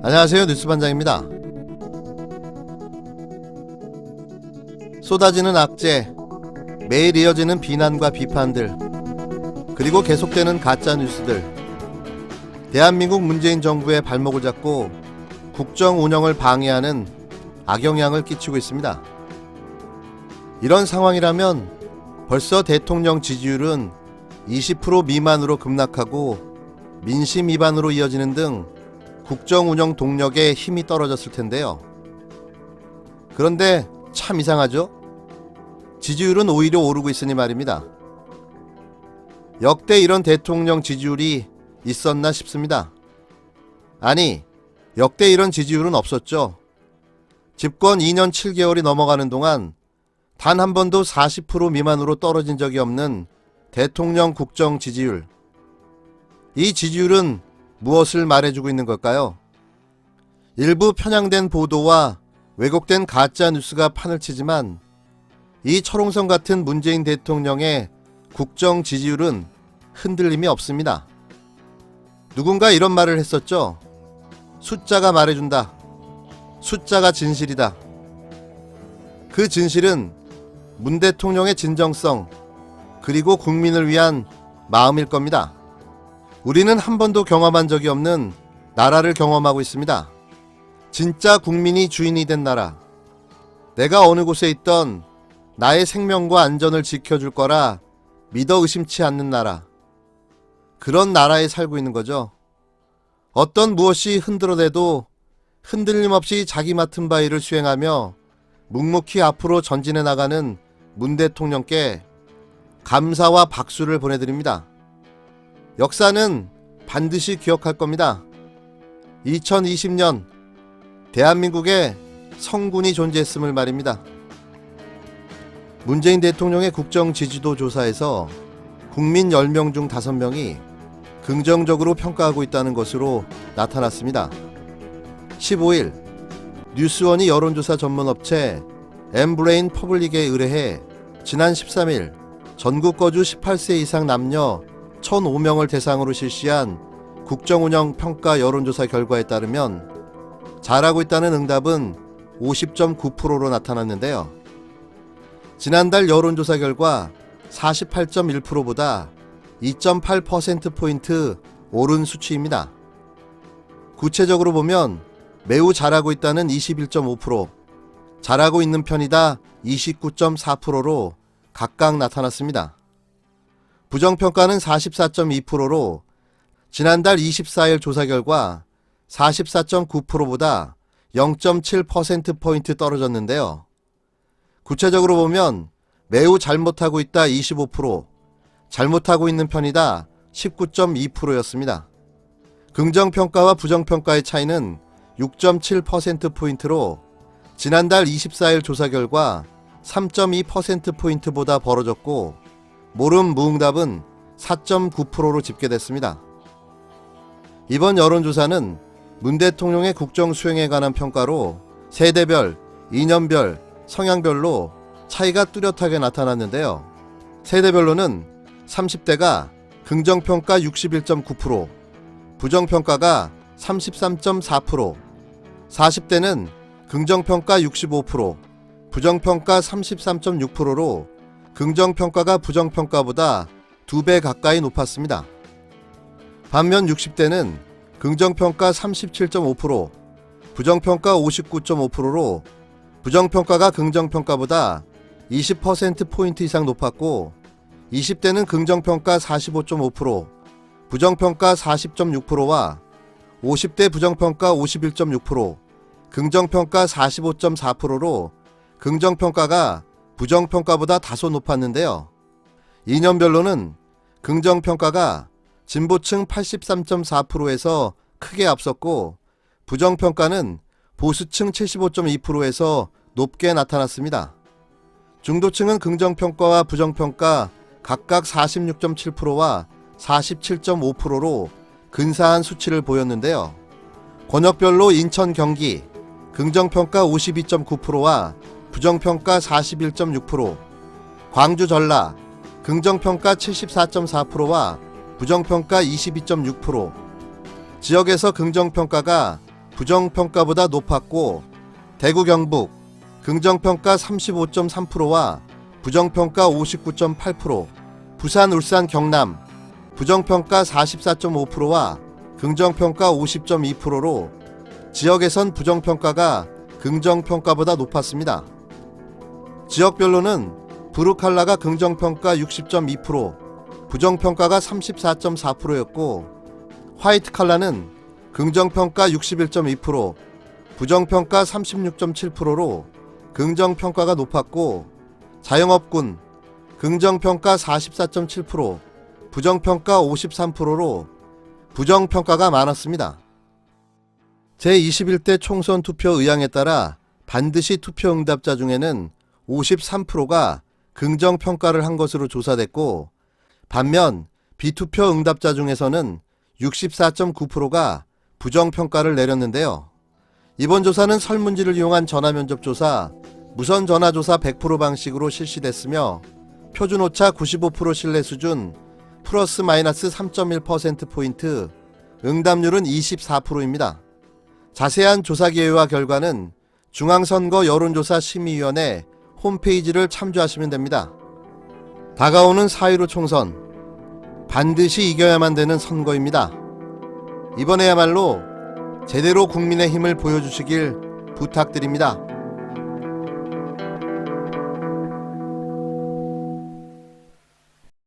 안녕하세요, 뉴스반장입니다. 쏟아지는 악재, 매일 이어지는 비난과 비판들, 그리고 계속되는 가짜 뉴스들, 대한민국 문재인 정부의 발목을 잡고 국정 운영을 방해하는 악영향을 끼치고 있습니다. 이런 상황이라면 벌써 대통령 지지율은 20% 미만으로 급락하고 민심 위반으로 이어지는 등 국정 운영 동력에 힘이 떨어졌을 텐데요. 그런데 참 이상하죠? 지지율은 오히려 오르고 있으니 말입니다. 역대 이런 대통령 지지율이 있었나 싶습니다. 아니, 역대 이런 지지율은 없었죠. 집권 2년 7개월이 넘어가는 동안 단 한 번도 40% 미만으로 떨어진 적이 없는 대통령 국정 지지율. 이 지지율은 무엇을 말해주고 있는 걸까요? 일부 편향된 보도와 왜곡된 가짜 뉴스가 판을 치지만 이 철옹성 같은 문재인 대통령의 국정 지지율은 흔들림이 없습니다. 누군가 이런 말을 했었죠. 숫자가 말해준다. 숫자가 진실이다. 그 진실은 문 대통령의 진정성 그리고 국민을 위한 마음일 겁니다. 우리는 한 번도 경험한 적이 없는 나라를 경험하고 있습니다. 진짜 국민이 주인이 된 나라. 내가 어느 곳에 있던 나의 생명과 안전을 지켜줄 거라 믿어 의심치 않는 나라. 그런 나라에 살고 있는 거죠. 어떤 무엇이 흔들어대도 흔들림 없이 자기 맡은 바 일을 수행하며 묵묵히 앞으로 전진해 나가는 문 대통령께 감사와 박수를 보내드립니다. 역사는 반드시 기억할 겁니다. 2020년 대한민국에 성군이 존재했음을 말입니다. 문재인 대통령의 국정 지지도 조사에서 국민 10명 중 5명이 긍정적으로 평가하고 있다는 것으로 나타났습니다. 15일 뉴스원이 여론조사 전문업체 엠브레인 퍼블릭에 의뢰해 지난 13일 전국 거주 18세 이상 남녀 1,005명을 대상으로 실시한 국정운영 평가 여론조사 결과에 따르면 잘하고 있다는 응답은 50.9%로 나타났는데요. 지난달 여론조사 결과 48.1%보다 2.8%포인트 오른 수치입니다. 구체적으로 보면 매우 잘하고 있다는 21.5%, 잘하고 있는 편이다 29.4%로 각각 나타났습니다. 부정평가는 44.2%로 지난달 24일 조사 결과 44.9%보다 0.7%포인트 떨어졌는데요. 구체적으로 보면 매우 잘못하고 있다 25%, 잘못하고 있는 편이다 19.2%였습니다. 긍정평가와 부정평가의 차이는 6.7%포인트로 지난달 24일 조사 결과 3.2%포인트보다 벌어졌고 모름 무응답은 4.9%로 집계됐습니다. 이번 여론조사는 문 대통령의 국정 수행에 관한 평가로 세대별, 이념별, 성향별로 차이가 뚜렷하게 나타났는데요. 세대별로는 30대가 긍정평가 61.9%, 부정평가가 33.4%, 40대는 긍정평가 65%, 부정평가 33.6%로 긍정평가가 부정평가보다 2배 가까이 높았습니다. 반면 60대는 긍정평가 37.5%, 부정평가 59.5%로 부정평가가 긍정평가보다 20%포인트 이상 높았고 20대는 긍정평가 45.5%, 부정평가 40.6%와 50대 부정평가 51.6%, 긍정평가 45.4%로 긍정평가가 부정평가보다 다소 높았는데요. 이념별로는 긍정평가가 진보층 83.4%에서 크게 앞섰고 부정평가는 보수층 75.2%에서 높게 나타났습니다. 중도층은 긍정평가와 부정평가 각각 46.7%와 47.5%로 근사한 수치를 보였는데요. 권역별로 인천, 경기 긍정평가 52.9%와 부정평가 41.6%, 광주, 전라 긍정평가 74.4%와 부정평가 22.6%, 지역에서 긍정평가가 부정평가보다 높았고, 대구 경북 긍정평가 35.3%와 부정평가 59.8%, 부산 울산 경남 부정평가 44.5%와 긍정평가 50.2%로 지역에선 부정평가가 긍정평가보다 높았습니다. 지역별로는 브루칼라가 긍정평가 60.2%, 부정평가가 34.4%였고, 화이트 칼라는 긍정평가 61.2%, 부정평가 36.7%로 긍정평가가 높았고, 자영업군 긍정평가 44.7%, 부정평가 53%로 부정평가가 많았습니다. 제21대 총선 투표 의향에 따라 반드시 투표 응답자 중에는 53%가 긍정평가를 한 것으로 조사됐고, 반면 비투표 응답자 중에서는 64.9%가 부정평가를 내렸는데요. 이번 조사는 설문지를 이용한 전화면접조사, 무선전화조사 100% 방식으로 실시됐으며 표준오차 95% 신뢰 수준, 플러스 마이너스 3.1%포인트, 응답률은 24%입니다. 자세한 조사 기회와 결과는 중앙선거 여론조사 심의위원회 홈페이지를 참조하시면 됩니다. 다가오는 4.15 총선, 반드시 이겨야만 되는 선거입니다. 이번에야말로 제대로 국민의 힘을 보여주시길 부탁드립니다.